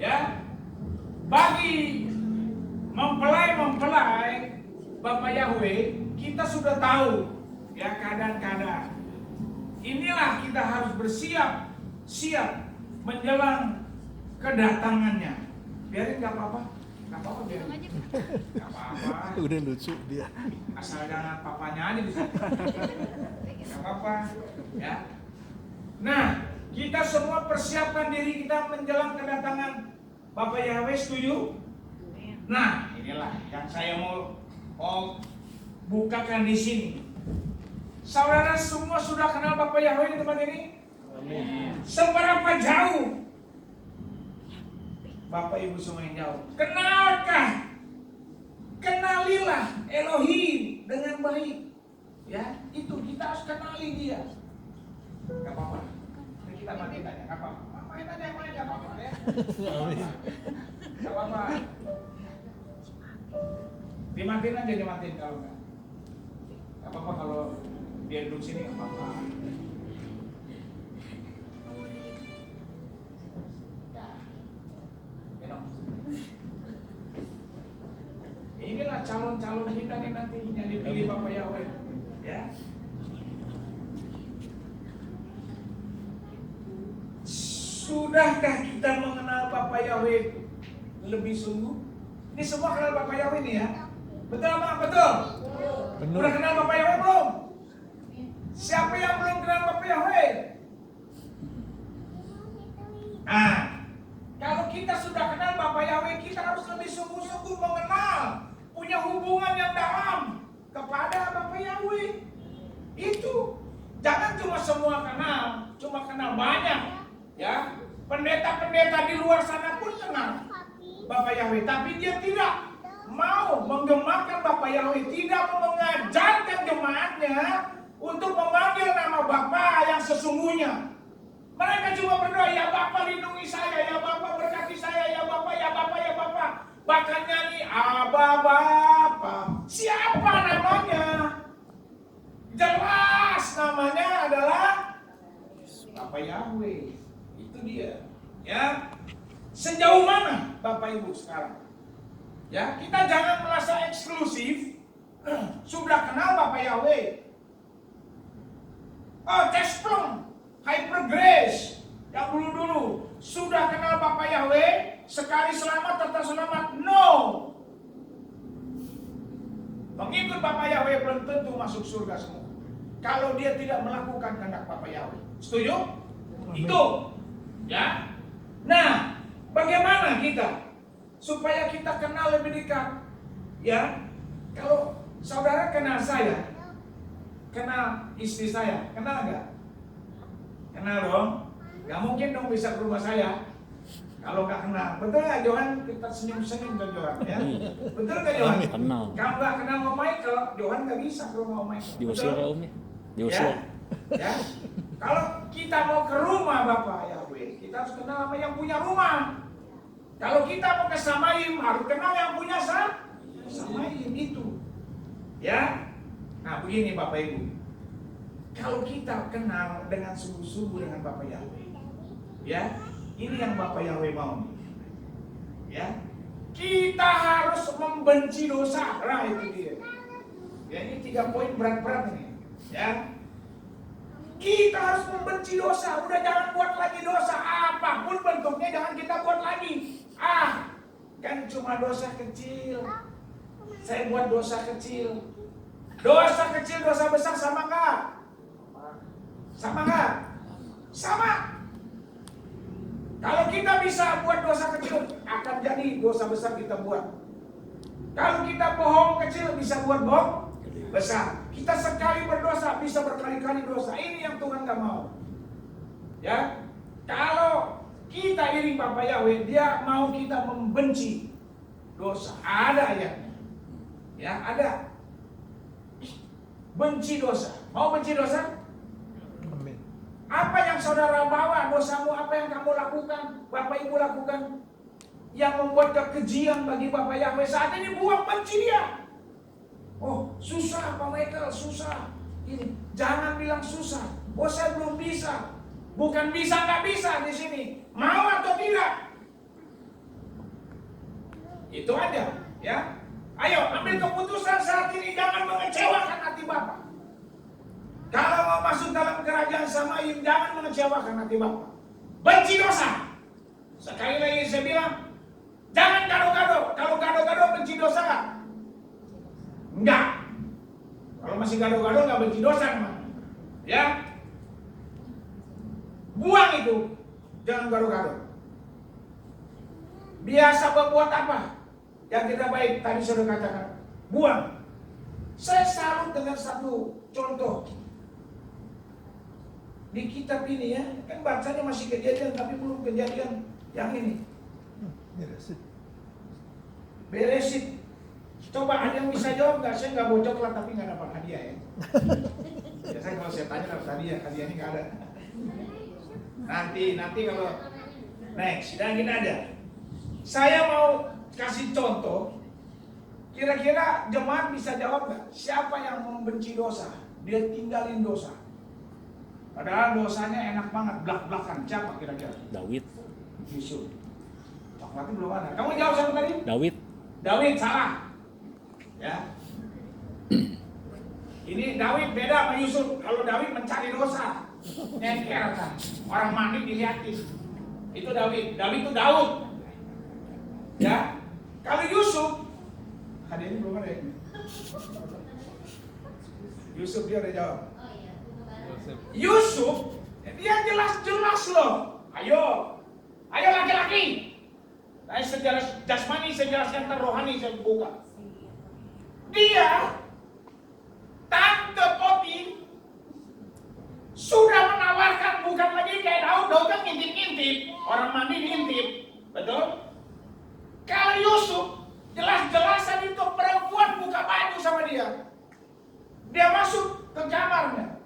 Ya, bagi mempelai Bapak Yahweh, kita sudah tahu ya keadaan-keadaan. Inilah kita harus siap menjelang kedatangannya. Biarin nggak apa-apa, biarin. Nggak apa-apa. Udah lucu dia. Asal jangan papanya aja di sini. Nggak apa-apa, ya. Nah, kita semua persiapkan diri kita menjelang kedatangan Bapak Yahweh, setuju? Nah, inilah yang saya mau bukakan di sini. Saudara semua sudah kenal Bapak Yahweh di tempat ini? Amin. Seberapa jauh? Bapak Ibu semua yang jauh, kenalkah? Kenalilah Elohim dengan baik. Ya, itu kita harus kenali dia. Gak apa-apa. Kita matiin aja, gak apa-apa. Main aja, gak apa-apa ya. Gak apa-apa. Dimatiin aja, kalau enggak. Gak apa-apa kalau dia duduk sini, gak apa-apa. Inilah calon-calon kita nih nantinya dipilih Bapak Yahweh, ya. Sudahkah kita mengenal Bapak Yahweh lebih sungguh? Ini semua kenal Bapak Yahweh nih ya. Betul apa? Betul? Benar. Udah kenal Bapak Yahweh belum? Siapa yang belum kenal Bapak Yahweh? Nah, kalau kita sudah kenal Bapak Yahweh, kita harus lebih sungguh-sungguh mengenal, punya hubungan yang dalam kepada Bapak Yahweh. Itu jangan cuma semua kenal, cuma kenal banyak, ya. Pendeta-pendeta di luar sana pun kenal Bapak Yahweh, tapi dia tidak mau menggemarkan Bapak Yahweh, tidak mau mengajarkan jemaatnya untuk memanggil nama Bapa yang sesungguhnya. Mereka cuma berdoa, ya Bapa lindungi saya, ya Bapa berkati saya, ya Bapa, ya Bapa, ya Bapa. Bahkan nyanyi Aba Bapa. Siapa namanya? Jelas namanya adalah Bapak Yahweh. Itu dia. Ya. Sejauh mana Bapak Ibu sekarang? Ya, kita jangan merasa eksklusif. Sudah kenal Bapak Yahweh. Oh, Cesplung, Hyper Grace yang dulu sudah kenal Bapak Yahweh, sekali selamat tetap selamat. No. Mengikut Bapak Yahweh belum tentu masuk surga semua kalau dia tidak melakukan kehendak Bapak Yahweh. Setuju? Itu. Ya. Nah, bagaimana kita supaya kita kenal lebih dekat? Ya. Kalau saudara kenal saya, kenal istri saya, kenal nggak? Kenal dong. Gak mungkin dong bisa ke rumah saya kalau nggak kenal. Betul nggak Johan? Kita senyum-senyum ke Johan, ya. Betul nggak Johan? Kenal. Kalau nggak kenal Om Michael, Johan nggak bisa ke rumah Om Michael. Diusir ya Om ya? Diusir. Ya. Kalau kita mau ke rumah Bapak Yahweh, kita harus kenal sama yang punya rumah. Kalau kita mau ke Samaim, harus kenal yang punya Samaim itu. Ya. Nah begini Bapak Ibu, kalau kita kenal dengan sungguh-sungguh dengan Bapak Yahweh, ya, ini yang Bapak Yahweh mau, ya, kita harus membenci dosa. Nah itu dia. Ya, ini 3 poin berat-berat nih, ya. Kita harus membenci dosa. Udah jangan buat lagi dosa, apapun bentuknya jangan kita buat lagi. Kan cuma dosa kecil. Saya buat dosa kecil. Dosa kecil, dosa besar sama nggak? Sama nggak? Sama. Kalau kita bisa buat dosa kecil, akan jadi dosa besar kita buat. Kalau kita bohong kecil, bisa buat bohong besar. Kita sekali berdosa, bisa berkali-kali dosa. Ini yang Tuhan nggak mau. Ya, kalau kita iri Bapak Yahweh, Dia mau kita membenci dosa. Ada ayatnya. Ya, ada. Benci dosa. Mau benci dosa? Amin. Apa yang saudara bawa dosamu, apa yang kamu lakukan, Bapak Ibu lakukan, yang membuat kekejian bagi Bapak Yahweh saat ini, buang, benci dia. Oh susah Pak Michael, susah. Ini jangan bilang susah. Oh saya belum bisa. Bukan bisa nggak bisa di sini. Mau atau tidak? Itu aja, ya. Ayo, ambil keputusan saat ini, jangan mengecewakan hati Bapa. Kalau mau masuk dalam kerajaan Samayim, jangan mengecewakan hati Bapa. Benci dosa. Sekali lagi saya bilang, jangan gado-gado. Kalau gado-gado benci dosa kan? Enggak. Kalau masih gado-gado nggak benci dosa kan? Ya. Buang itu. Jangan gado-gado. Biasa berbuat apa yang tidak baik, tadi sudah katakan, buang. Saya salut dengan satu contoh di kitab ini, ya. Kan bacanya masih Kejadian, tapi belum Kejadian yang ini. Beresit. Coba ada yang bisa jawab nggak? Saya nggak mau coklat tapi nggak dapat hadiah, ya. Biasanya kalau saya tanya dapat hadiah, hadiah ini nggak ada. Nanti kalau next, dan gini aja. Saya mau kasih contoh. Kira-kira jemaat bisa jawab nggak? Siapa yang membenci dosa? Dia tinggalin dosa. Padahal dosanya enak banget, belak-belakan. Siapa kira-kira? Daud. Yusuf. Coklatnya belum ada. Kamu jawab siapa tadi? Daud. Daud, salah. Ya. Ini Daud beda sama Yusuf. Kalau Daud mencari dosa, nyeker kan. Orang mandi dilihatin. Itu Daud. Daud itu Daud. Ya. Kalau Yusuf, hadiahnya belum ada ya? Yusuf dia udah jawab. Yusuf, dia jelas-jelas loh. Ayo laki-laki. Nah, sejarah jasmani, saya jelaskan ntar rohani saya buka. Dia, Tante Poti, sudah menawarkan, bukan lagi kayak Daud kan ngintip-ngintip, orang mandi ngintip, betul? Kalau Yusuf, jelas-jelasan itu perempuan buka baju sama dia. Dia masuk ke kamarnya.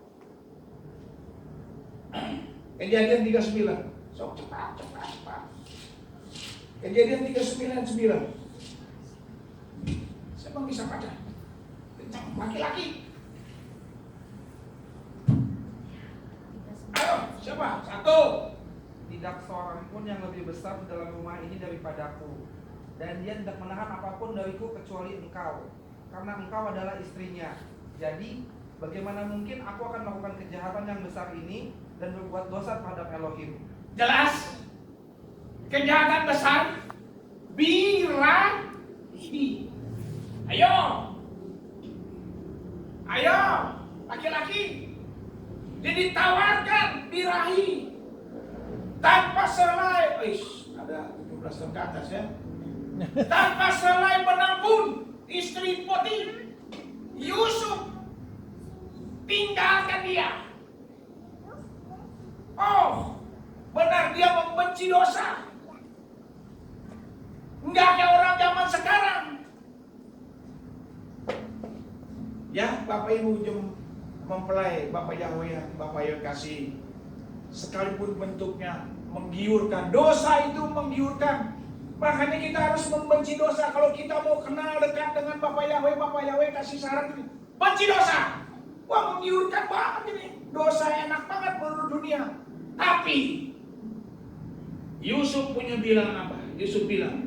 Kejadian 39. Sok cepat. Kejadian 39:9. Siapa bisa baca? Kencang, laki-laki. Ayo, siapa? Satu. Tidak seorang pun yang lebih besar di dalam rumah ini daripadaku, dan dia tidak menahan apapun dariku kecuali engkau, karena engkau adalah istrinya. Jadi bagaimana mungkin aku akan melakukan kejahatan yang besar ini dan berbuat dosa terhadap Elohim? Jelas. Kejahatan besar. Birahi. Ayo, laki-laki. Jadi ditawarkan birahi. Tanpa selai, ada 17 tahun ke atas ya. Tanpa selai menampun istri Poti, Yusuf tinggalkan dia. Oh, benar dia membenci dosa. Enggak kayak orang zaman sekarang. Ya, Bapak Ibu mempelai, Bapak Yahweh, Bapak yang kasih, sekalipun bentuknya menggiurkan, dosa itu menggiurkan. Makanya kita harus membenci dosa. Kalau kita mau kenal dekat dengan Bapak Yahweh kasih saran ini, benci dosa. Wah, menggiurkan banget ini. Dosa enak banget menurut dunia. Tapi Yusuf punya bilang apa? Yusuf bilang,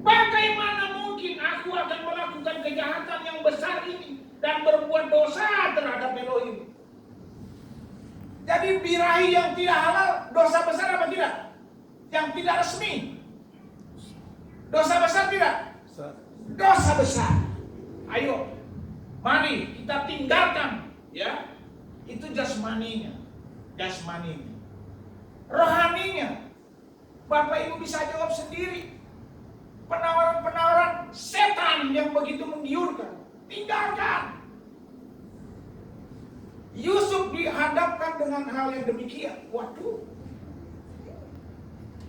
bagaimana mungkin aku akan melakukan kejahatan yang besar ini dan berbuat dosa terhadap Elohim? Jadi birahi yang tidak halal, dosa besar apa tidak? Yang tidak resmi, dosa besar tidak? Dosa besar. Ayo, mari kita tinggalkan, ya. Itu jasmaninya. Rohaninya, Bapak Ibu bisa jawab sendiri. Penawaran-penawaran setan yang begitu menggiurkan, tinggalkan. Yusuf dihadapkan dengan hal yang demikian. Waduh,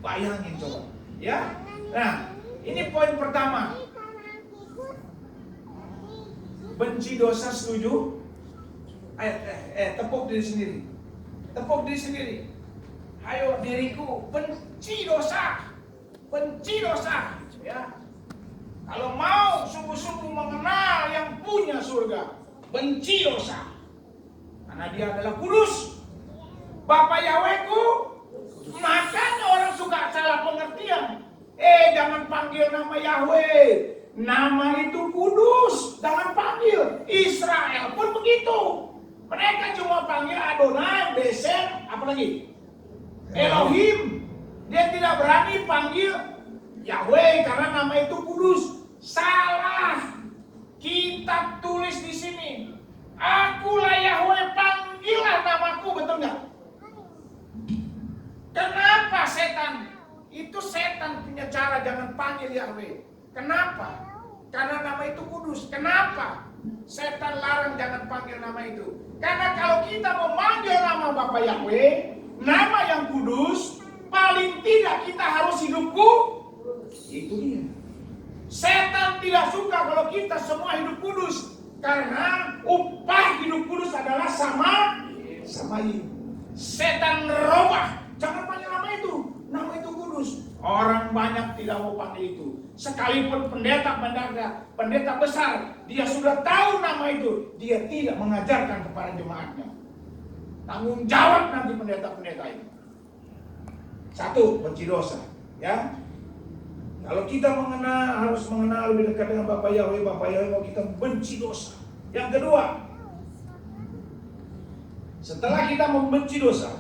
bayangin coba, ya. Nah, ini poin pertama. Benci dosa, setuju? Tepuk diri sendiri. Tepuk diri sendiri. Ayo diriku, benci dosa. Benci dosa, ya. Kalau mau sungguh-sungguh mengenal yang punya surga, benci dosa. Karena dia adalah kudus. Bapak Yahwehku, makanya orang suka salah Yahweh. Nama itu kudus, jangan panggil. Israel pun begitu. Mereka cuma panggil Adonai, Besem, apa lagi? Elohim. Dia tidak berani panggil Yahweh karena nama itu kudus. Salah. Kita tulis di sini, Akulah Yahweh, panggillah namaku, betul nggak? Kenapa setan? Itu setan punya cara jangan panggil Yahweh. Kenapa? Karena nama itu kudus. Kenapa? Setan larang jangan panggil nama itu. Karena kalau kita mau manggil nama Bapa Yahweh, nama yang kudus, paling tidak kita harus hidupku. Itu dia. Setan tidak suka kalau kita semua hidup kudus. Karena upah hidup kudus adalah sama. Setan robah. Jangan panggil nama itu. Nama itu kudus. Orang banyak tidak mau panggil itu. Sekalipun pendeta besar, dia sudah tahu nama itu, dia tidak mengajarkan kepada jemaatnya. Tanggung jawab nanti pendeta-pendeta itu. Satu, benci dosa, ya. Kalau kita harus mengenal lebih dekat dengan Bapa Yahweh mau kita benci dosa. Yang kedua, setelah kita membenci dosa,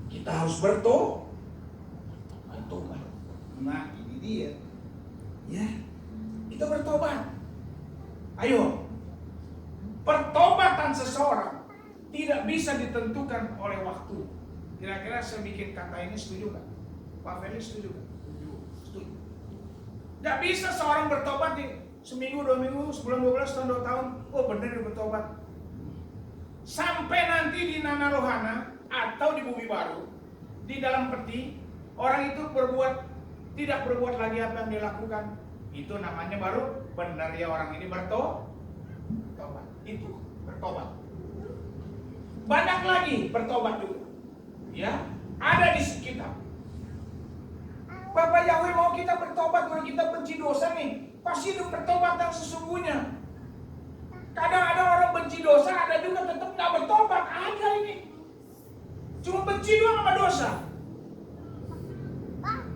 kita harus bertobat. Nah, ini dia. Ya, kita bertobat. Ayo. Pertobatan seseorang tidak bisa ditentukan oleh waktu. Kira-kira saya bikin kata ini setuju nggak? Pak Felix setuju nggak? Setuju. Nggak bisa seorang bertobat di seminggu, 2 minggu, sebulan, 12 tahun, 2 tahun. Oh benar dia bertobat. Sampai nanti di Nana Rohana atau di Bumi Baru, di dalam peti, orang itu tidak berbuat lagi apa yang dia lakukan. Itu namanya baru benar ya orang ini bertobat. Itu bertobat. Banyak lagi bertobat juga. Ya, ada di sekitar. Bapak Yahweh mau kita bertobat, kalau kita benci dosa nih, pasti itu bertobat yang sesungguhnya. Kadang ada orang benci dosa, ada juga tetap nggak bertobat. Ada ini. Cuma benci doang sama dosa.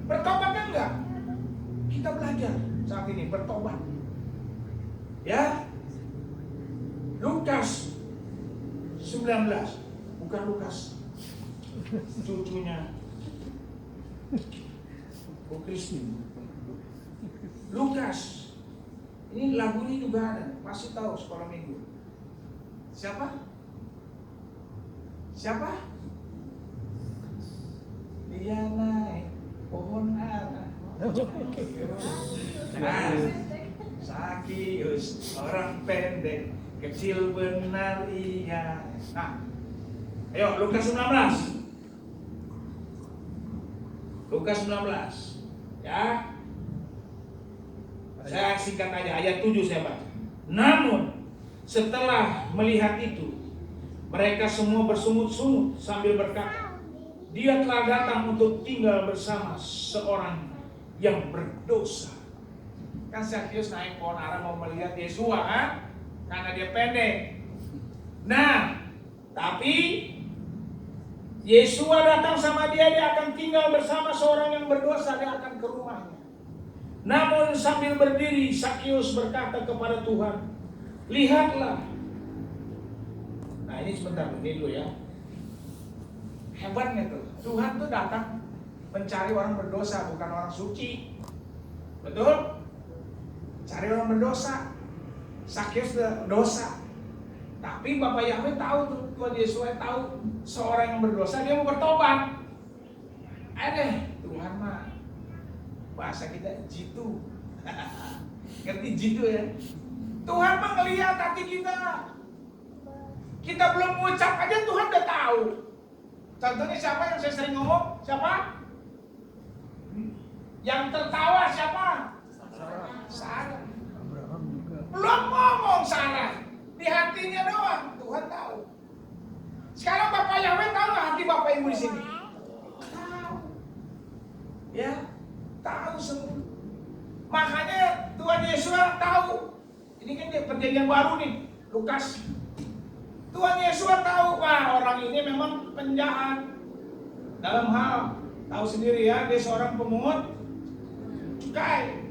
Bertobatnya enggak? Kita belajar saat ini bertobat. Ya. Lukas 19, bukan Lukas cucunya Bu Kristin. Lukas. Ini lagunya juga ada, pasti tahu sekolah minggu. Siapa? Dia naik pohon ara. Sakius, orang pendek, kecil benar iya. Nah, ayo Lukas 19. Lukas 19. Ya. Saya singkat aja, ayat 7 saya baca. Namun setelah melihat itu, mereka semua bersungut-sungut sambil berkata, Dia telah datang untuk tinggal bersama seorang yang berdosa. Kan Sakius naik pohon ara mau melihat Yesua kan? Karena dia pendek. Nah, tapi Yesua datang sama dia akan tinggal bersama seorang yang berdosa, dia akan ke rumahnya. Namun sambil berdiri, Sakius berkata kepada Tuhan, lihatlah. Nah ini sebentar, ini dulu ya. Hebatnya tuh, Tuhan tuh datang mencari orang berdosa, bukan orang suci. Betul? Cari orang berdosa. Sakius dosa. Tapi Bapak Yahweh tahu tuh, Tuhan Yesus tahu seorang yang berdosa, dia mau bertobat. Tuhan mah bahasa kita jitu. Ngerti jitu ya? Tuhan mah ngelihat hati kita. Kita belum mengucap aja Tuhan udah tahu. Contohnya siapa yang saya sering ngomong? Siapa? Yang tertawa siapa? Sarah. Belum ngomong Sarah. Di hatinya doang, Tuhan tahu. Sekarang Bapak Yahweh tahu nggak hati Bapak Ibu di sini? Tahu. Ya, tahu semua. Makanya Tuhan Yesus tahu. Ini kan perjanjian baru nih, Lukas. Tuhan Yesus tahu, wah orang ini memang penjahat. Dalam hal, tahu sendiri ya, dia seorang pemungut cukai.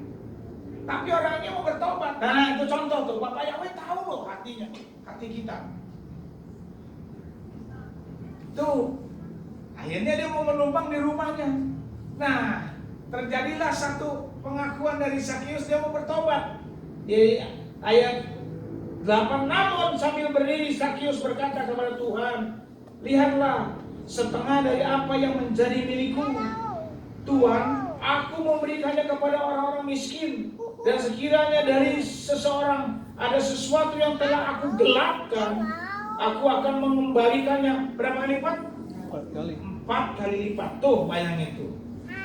Tapi orangnya mau bertobat. Nah itu contoh tuh, Bapak Yahweh tahu loh hatinya, hati kita. Tuh, akhirnya dia mau menumpang di rumahnya. Nah, terjadilah satu pengakuan dari Sakius, dia mau bertobat. Di ayat 8, namun sambil berdiri Sakius berkata kepada Tuhan, lihatlah, setengah dari apa yang menjadi milikku, Tuhan, aku memberikannya kepada orang-orang miskin. Dan sekiranya dari seseorang ada sesuatu yang telah aku gelapkan, aku akan mengembalikannya berapa kali lipat? 4 kali. 4 kali lipat. Tuh bayangin itu.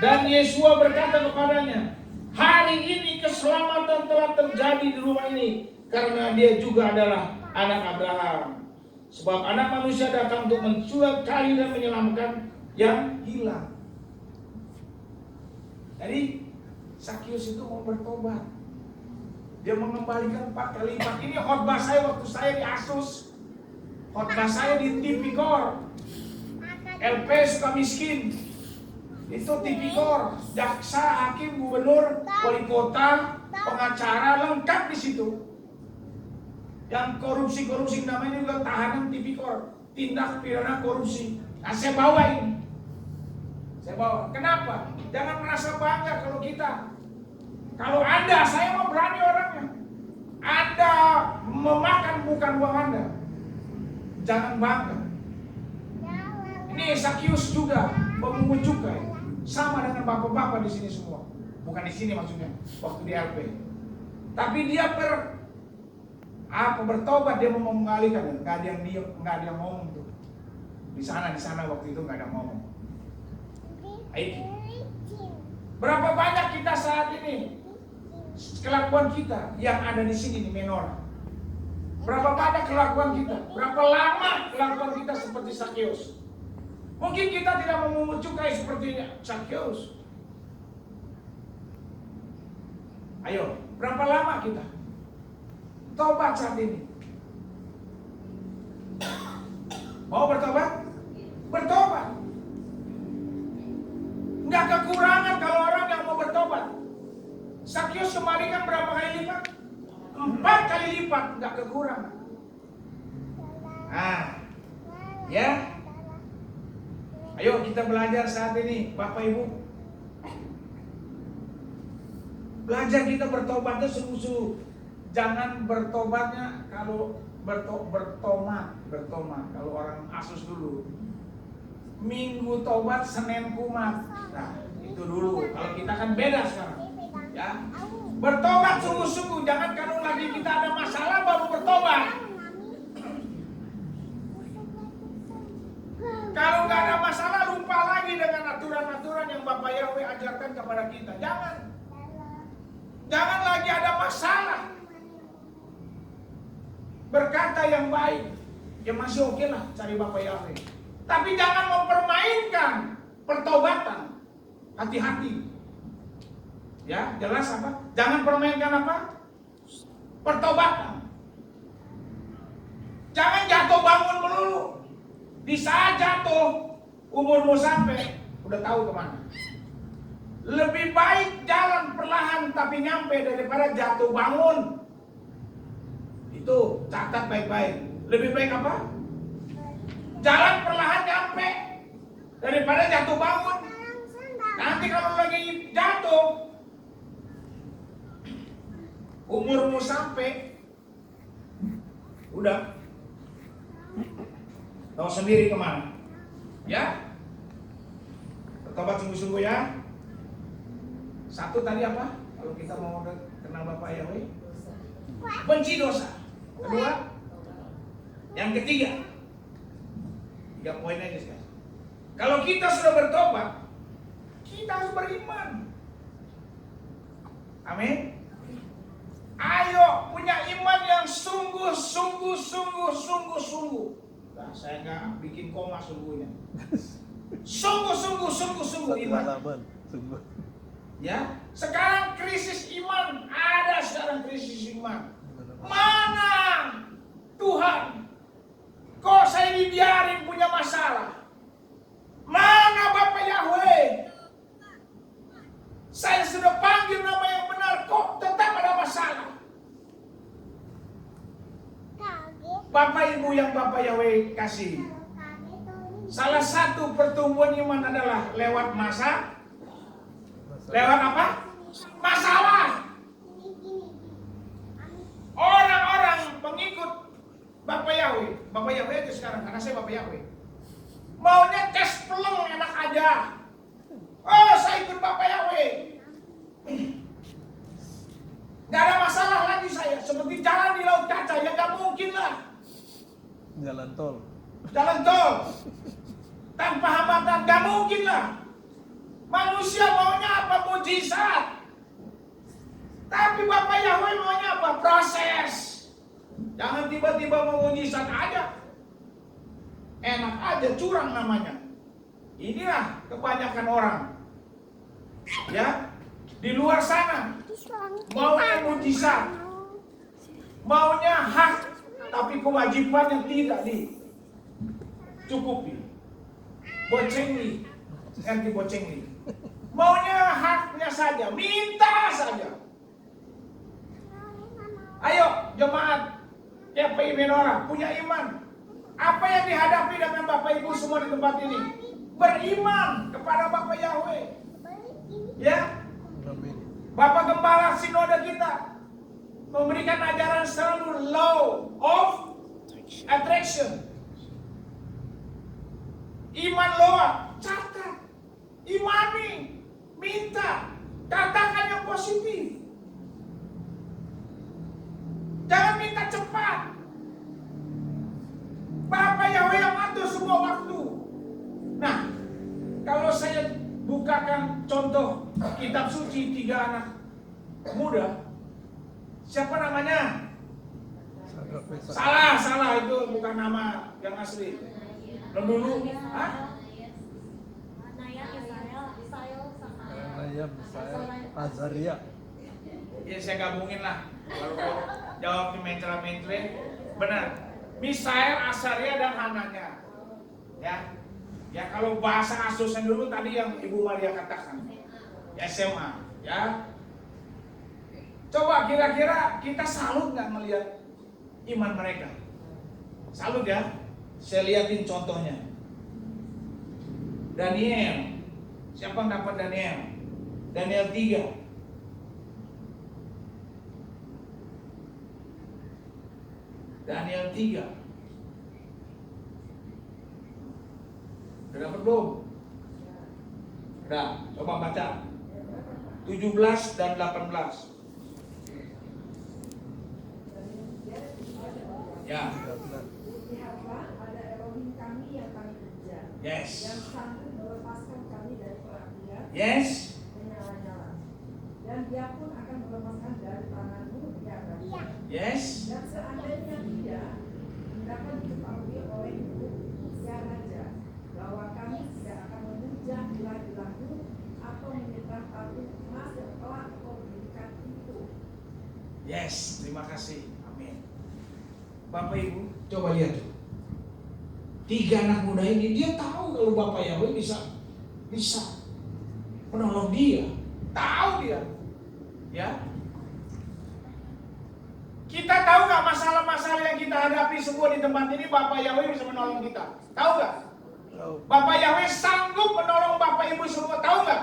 Dan Yesua berkata kepadanya, hari ini keselamatan telah terjadi di rumah ini, karena dia juga adalah anak Abraham. Sebab anak manusia datang untuk mencari dan menyelamatkan yang hilang. Jadi Sakius itu mau bertobat. Dia mengembalikan 4 kali lipat. Ini khotbah saya waktu saya di Asus. Khotbah saya di Tipikor. LP suka miskin. Itu Tipikor, jaksa, hakim, gubernur, wali kota, pengacara lengkap di situ. Yang korupsi namanya juga tahanan Tipikor, tindak pidana korupsi. Nah, saya bawa ini. Saya bawa. Kenapa? Jangan merasa bangga kalau Anda, saya mau berani orangnya. Anda memakan bukan uang Anda. Jangan bangga. Ini Sakius juga memungut cukai, sama dengan bapak-bapak di sini semua. Bukan di sini maksudnya, waktu di LP. Tapi dia bertobat, dia mau mengalihkan. Nggak ada yang diam, nggak ada yang ngomong tuh. Di sana waktu itu nggak ada yang ngomong. Ayo. Berapa banyak kita saat ini kelakuan kita yang ada di sini di Menora? Berapa banyak kelakuan kita? Berapa lama kelakuan kita seperti Sakius? Mungkin kita tidak memungut cukai seperti Sakius. Ayo, berapa lama kita tobat saat ini? Mau bertobat? Bertobat. Nggak kekurangan kalau orang yang mau bertobat. Sakius kembalikan berapa kali lipat? 4 kali lipat, nggak kekurangan. Ya. Ayo kita belajar saat ini, Bapak Ibu. Belajar kita bertobatnya sungguh-sungguh. Jangan bertobatnya kalau bertomat. Kalau orang Asus dulu. Minggu tobat, Senin kumat. Nah, itu dulu. Kalau kita kan beda sekarang. Ya. Bertobat sungguh-sungguh. Jangan kalau lagi kita ada masalah baru bertobat. Kalau nggak ada masalah, lupa lagi dengan aturan-aturan yang Bapak Yahweh ajarkan kepada kita. Jangan lagi ada masalah. Berkata yang baik, ya masih oke lah cari Bapak Yahweh. Tapi jangan mempermainkan pertobatan. Hati-hati. Ya, jelas apa? Jangan permainkan apa? Pertobatan. Jangan jatuh bangun melulu. Di saat jatuh, umurmu sampai, udah tahu kemana. Lebih baik jalan perlahan tapi nyampe daripada jatuh bangun. Itu catat baik-baik. Lebih baik apa? Jalan perlahan nyampe daripada jatuh bangun. Nanti kalau lagi jatuh, umurmu sampai, udah tahu sendiri kemana. Ya, bertobat sungguh-sungguh ya. Satu tadi apa? Kalau kita mau kenal Bapak Yahweh, benci dosa. Kedua, yang ketiga, 3 poin aja sekarang. Kalau kita sudah bertobat, kita harus beriman. Amin. Ayo punya iman yang sungguh. Nah, saya nggak bikin koma sungguhnya. Sungguh iman. Ya, sekarang krisis iman ada krisis iman. Mana Tuhan? Kok saya dibiarin punya masalah? Mana Bapak Yahweh? Saya sudah panggil Bapak Yahweh kasih? Salah satu pertumbuhan iman adalah lewat lewat apa? Masalah. Orang-orang pengikut Bapak Yahweh aja sekarang, karena saya Bapak Yahweh, maunya tes peleng enak aja. Oh, saya ikut Bapak Yahweh, nggak ada masalah lagi saya. Seperti jalan di laut kaca, ya nggak mungkin lah. Jalan tol. Tanpa hambatan, nggak mungkin lah. Manusia maunya apa? Mujizat. Tapi Bapak Yahweh maunya apa? Proses. Jangan tiba-tiba mau mujizat aja. Enak aja, curang namanya. Inilah kebanyakan orang. Ya, di luar sana maunya mujizat, maunya hak, tapi kewajibannya tidak dicukupi. Bocengli, ngerti bocengli? Maunya haknya saja, minta saja. Ayo jemaat GPI Menora punya iman. Apa yang dihadapi dengan Bapak Ibu semua di tempat ini? Beriman kepada Bapak Yahweh. Ya, Amin. Bapak Gembala Sinode kita memberikan ajaran selalu law of attraction. Iman loa, catat, imani, minta, katakan yang positif. Jangan minta cepat. Bapak Yahweh yang atur semua waktu. Nah, kalau saya bukakan contoh kitab suci 3 anak muda, siapa namanya? Salah itu bukan nama yang asli. Dulu, Azaria. Ya saya gabungin lah. Kalau jawab di mentre, benar. Misael, Azaria dan Hananya. Ya kalau bahasa Asusnya dulu tadi yang Ibu Maria katakan. Ya SMA, ya. Coba kira-kira kita salut nggak melihat iman mereka? Salut ya. Saya liatin contohnya. Daniel. Siapa yang dapat Daniel? Daniel 3. Daniel 3. Udah dapat belum? Udah, coba baca 17 dan 18. Ya. Lihatlah, ada Elohim kami yang kami puja, Yes. yang sanggup melepaskan kami dari perapian Yes. menyala-nyala, dan dia pun akan melepaskan dari tanganmu ya Raja. Yes. Dan seandainya tidak, hendaklah diketahui olehmu ya Raja, bahwa kami tidak akan memuja ilah-ilahmu atau menyembah patung emas yang telah kau berikan itu. Yes, terima kasih. Amin. Bapak Ibu, coba lihat tuh. 3 anak muda ini, dia tahu kalau Bapak Yahweh bisa menolong dia. Tahu dia. Ya. Kita tahu nggak masalah-masalah yang kita hadapi semua di tempat ini, Bapak Yahweh bisa menolong kita. Tahu nggak? Bapak Yahweh sanggup menolong Bapak Ibu semua. Tahu nggak?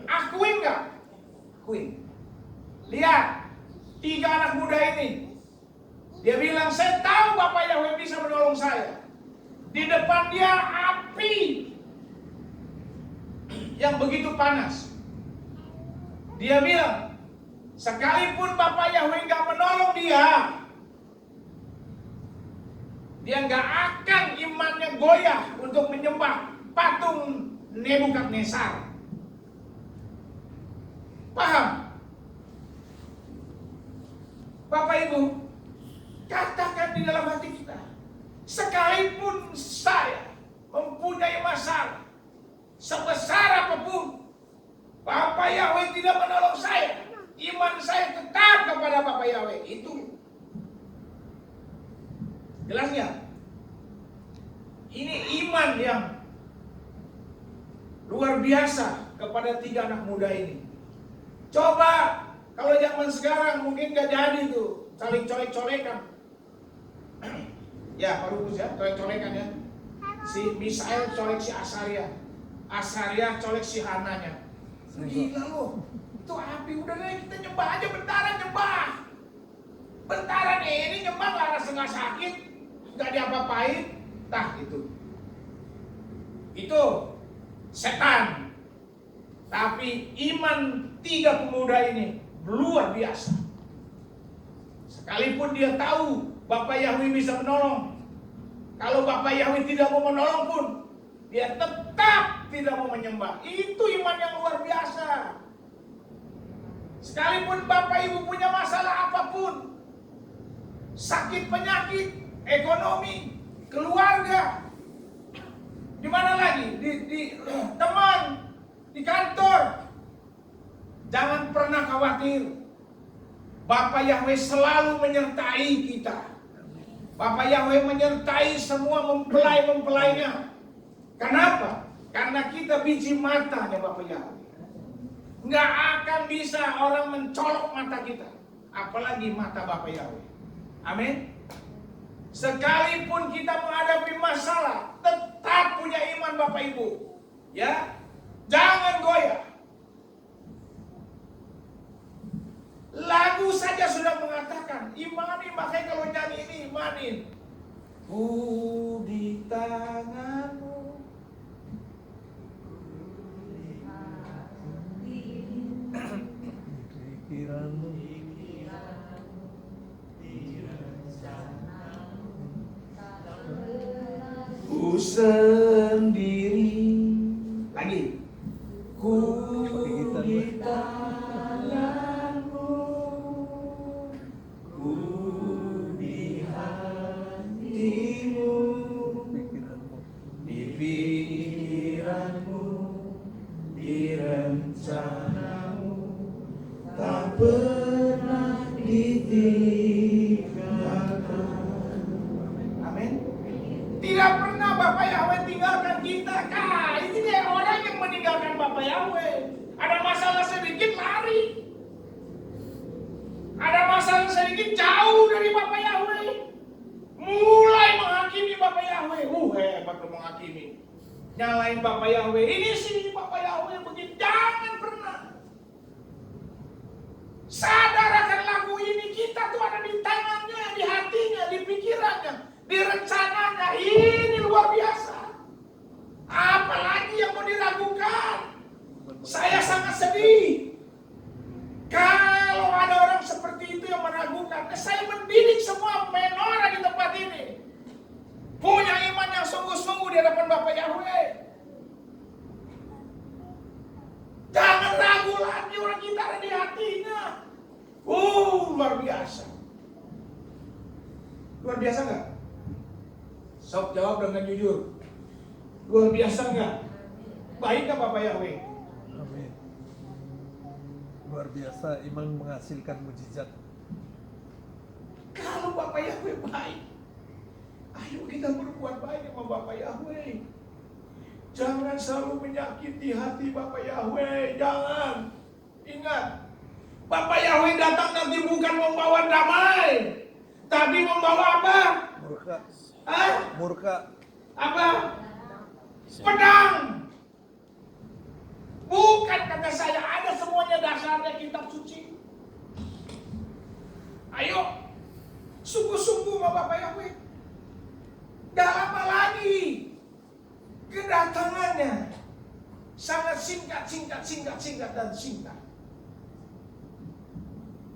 Akuin nggak? Akuin. Lihat, 3 anak muda ini. Dia bilang, saya tahu Bapak Yahweh bisa menolong saya. Di depan dia api yang begitu panas. Dia bilang, sekalipun Bapak Yahweh nggak menolong dia nggak akan imannya goyah untuk menyembah patung Nebukadnezar. Paham? Bapak Ibu, katakan di dalam hati kita, sekalipun saya mempunyai masalah sebesar apapun, Bapak Yahweh tidak menolong saya, iman saya tetap kepada Bapak Yahweh. Itu jelasnya. Ini iman yang luar biasa kepada 3 anak muda ini. Coba kalau zaman sekarang mungkin gak jadi tuh saling colek-colekan. Ya, Pak Rufus ya, colek-colekan ya. Si Misael colek si Asaria. Asaria colek si Hananya. Gila loh. Itu api, udah deh kita nyembah aja bentaran nyembah. Bentaran ini nyembah gak rasa gak sakit, gak diapa-apain. Tah itu setan. Tapi iman 3 pemuda ini luar biasa. Sekalipun dia tahu Bapak Yahweh bisa menolong, kalau Bapak Yahweh tidak mau menolong pun, dia tetap tidak mau menyembah. Itu iman yang luar biasa. Sekalipun Bapak Ibu punya masalah apapun, sakit penyakit, ekonomi, keluarga, di mana lagi, di teman, di kantor, jangan pernah khawatir. Bapak Yahweh selalu menyertai kita. Bapak Yahweh menyertai semua mempelai-mempelainya. Kenapa? Karena kita biji matanya Bapak Yahweh. Nggak akan bisa orang mencolok mata kita, apalagi mata Bapak Yahweh. Amin. Sekalipun kita menghadapi masalah, tetap punya iman Bapak Ibu. Ya, jangan goyah. Lagu saja sudah mengatakan, imani, makanya kalau nyanyi ini imanin. Ku di tanganmu. Pikiranmu. Ku sendiri. Lagi. Ku di tanganmu. Ku di hatimu. Pikiranmu. Di pikiranmu. Di rencanamu. Tak pernah ditinggalkan. Amin. Tidak pernah Bapak Yahweh tinggalkan kita. Ini dia orang yang meninggalkan Bapak Yahweh. Ada masalah sedikit lari. Ada masalah sedikit jauh dari Bapak Yahweh. Mulai menghakimi Bapak Yahweh. Hebat lo menghakimi. Nyalain Bapak Yahweh. Ini sih Bapak Yahweh begini. Jangan pernah. Sadar akan lagu ini, kita tuh ada di tangannya, di hatinya, di pikirannya, di rencananya. Ini luar biasa. Apalagi yang mau diragukan? Saya sangat sedih kalau ada orang seperti itu yang meragukan. Saya mendidik semua menora di tempat ini punya iman yang sungguh-sungguh di hadapan Bapak Yahweh. Jangan ragu lagi, orang kita ada di hatinya. Luar biasa. Luar biasa nggak? Sob jawab dengan jujur. Luar biasa nggak? Baik nggak Bapak Yahweh? Amin. Luar biasa, iman menghasilkan mujizat. Kalau Bapak Yahweh baik, ayo kita berbuat baik sama Bapak Yahweh. Jangan selalu menyakiti hati Bapak Yahweh. Jangan. Ingat, Bapak Yahweh datang nanti bukan membawa damai, tapi membawa apa? Murka. Hah? Murka. Apa? Pedang. Bukan kata saya, ada semuanya dasarnya kitab suci. Ayo, sungguh-sungguh sama Bapak Yahweh. Gak lama lagi kedatangannya. Sangat singkat dan singkat.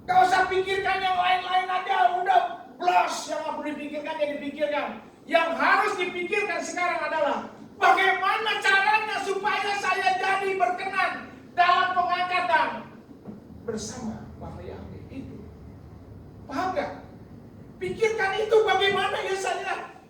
Gak usah pikirkan yang lain-lain aja, udah blos. Yang gak perlu dipikirkan ya dipikirkan. Yang harus dipikirkan sekarang adalah bagaimana caranya supaya saya jadi berkenan dalam pengangkatan bersama Bapak Yahweh itu. Paham gak? Pikirkan itu, bagaimana ya saya